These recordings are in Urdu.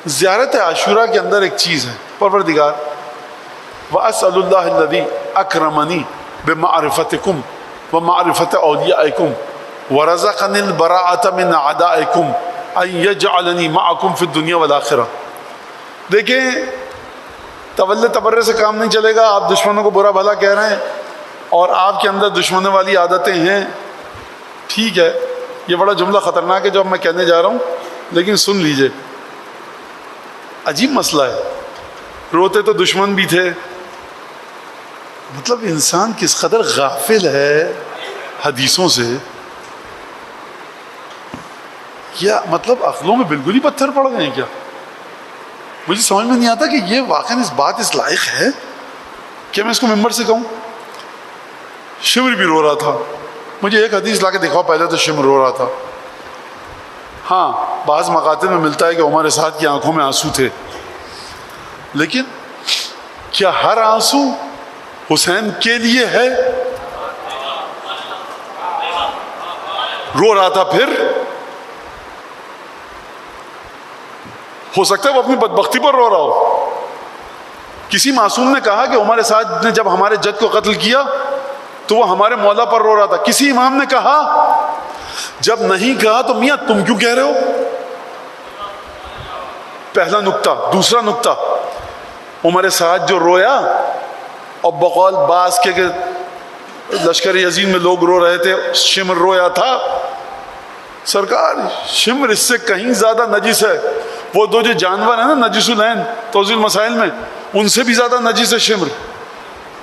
زیارت عاشورہ کے اندر ایک چیز ہے، پروردگار وَأَسْأَلُ اللَّهَ الَّذِي أَكْرَمَنِي بِمَعْرِفَتِكُمْ وَمَعْرِفَةِ أَوْلِيَائِكُمْ وَرَزَقَنِي الْبَرَاءَةَ مِنْ أَعْدَائِكُمْ أَنْ يَجْعَلَنِي مَعَكُمْ فِي الدُّنْيَا وَالْآخِرَةِ۔ دیکھیں طول تبرے سے کام نہیں چلے گا. آپ دشمنوں کو برا بھلا کہہ رہے ہیں اور آپ کے اندر دشمنوں والی عادتیں ہیں. ٹھیک ہے، یہ بڑا جملہ خطرناک ہے جو اب میں کہنے جا رہا ہوں، لیکن سن لیجئے. عجیب مسئلہ ہے. روتے تو دشمن بھی تھے. مطلب انسان کس قدر غافل ہے حدیثوں سے. کیا مطلب عقلوں میں بالکل ہی پتھر پڑ گئے ہیں کیا؟ مجھے سمجھ میں نہیں آتا کہ یہ واقعاً اس لائق ہے کہ میں اس کو ممبر سے کہوں. شمر بھی رو رہا تھا. مجھے ایک حدیث لا کے دکھاؤ پہلے تو شمر رو رہا تھا. ہاں بعض مقاطع میں ملتا ہے کہ عمر سعد کی آنکھوں میں آنسو تھے، لیکن کیا ہر آنسو حسین کے لیے ہے؟ رو رہا تھا پھر ہو سکتا ہے وہ اپنی بدبختی پر رو رہا ہو. کسی معصوم نے کہا کہ عمر سعد نے جب ہمارے جد کو قتل کیا تو وہ ہمارے مولا پر رو رہا تھا. کسی امام نے کہا؟ جب نہیں کہا تو میاں تم کیوں کہہ رہے ہو؟ پہلا نکتہ. دوسرا نکتہ، عمر سعد جو رویا اور بقول باز کے کہ لشکر یزید میں لوگ رو رہے تھے، شمر رویا تھا. سرکار شمر اس سے کہیں زیادہ نجس ہے. وہ دو جو جانور ہیں نا نجس العین توضیح المسائل میں، ان سے بھی زیادہ نجس ہے شمر.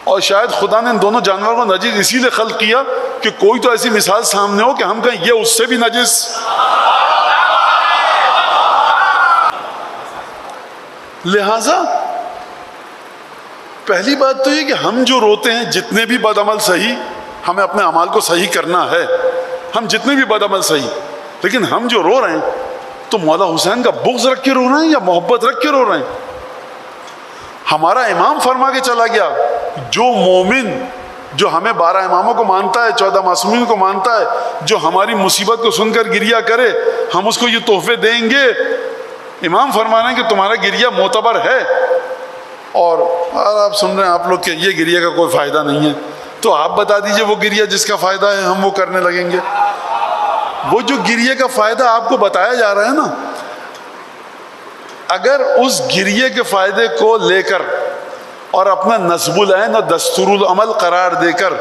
اور شاید خدا نے ان دونوں جانوروں کو نجس اسی لیے خلق کیا کہ کوئی تو ایسی مثال سامنے ہو کہ ہم کہیں یہ اس سے بھی نجس. لہذا پہلی بات تو یہ کہ ہم جو روتے ہیں جتنے بھی بد عمل صحیح، ہمیں اپنے اعمال کو صحیح کرنا ہے. ہم جتنے بھی بد عمل صحیح، لیکن ہم جو رو رہے ہیں تو مولا حسین کا بغض رکھ کے رو رہے ہیں یا محبت رکھ کے رو رہے ہیں؟ ہمارا امام فرما کے چلا گیا جو مومن جو ہمیں 12 اماموں کو مانتا ہے، 14 معصومین کو مانتا ہے، جو ہماری مصیبت کو سن کر گریہ کرے ہم اس کو یہ تحفے دیں گے. امام فرما رہے ہیں کہ تمہارا گریہ معتبر ہے. اور آپ سن رہے ہیں آپ لوگ کہ یہ گریہ کا کوئی فائدہ نہیں ہے، تو آپ بتا دیجئے وہ گریہ جس کا فائدہ ہے ہم وہ کرنے لگیں گے. وہ جو گریہ کا فائدہ آپ کو بتایا جا رہا ہے نا، اگر اس گریہ کے فائدے کو لے کر اور اپنا نصب العین اور دستور العمل قرار دے کر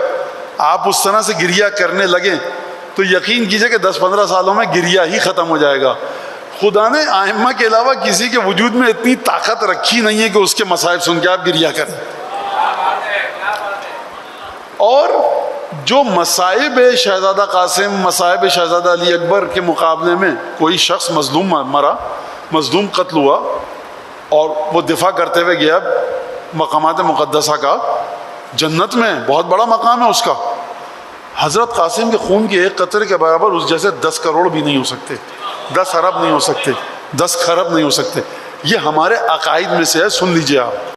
آپ اس طرح سے گریہ کرنے لگیں تو یقین کیجئے کہ 10-15 سالوں میں گریہ ہی ختم ہو جائے گا. خدا نے ائمہ کے علاوہ کسی کے وجود میں اتنی طاقت رکھی نہیں ہے کہ اس کے مصائب سن کے آپ گریہ کریں. اور جو مصائب شہزادہ قاسم، مصائب شہزادہ علی اکبر کے مقابلے میں کوئی شخص مظلوم مرا، مظلوم قتل ہوا اور وہ دفاع کرتے ہوئے گیا مقامات مقدسہ کا، جنت میں بہت بڑا مقام ہے اس کا. حضرت قاسم کے خون کے ایک قطرے کے برابر اس جیسے 10 کروڑ بھی نہیں ہو سکتے، 10 ارب نہیں ہو سکتے، 10 خرب نہیں ہو سکتے. یہ ہمارے عقائد میں سے ہے، سن لیجئے آپ.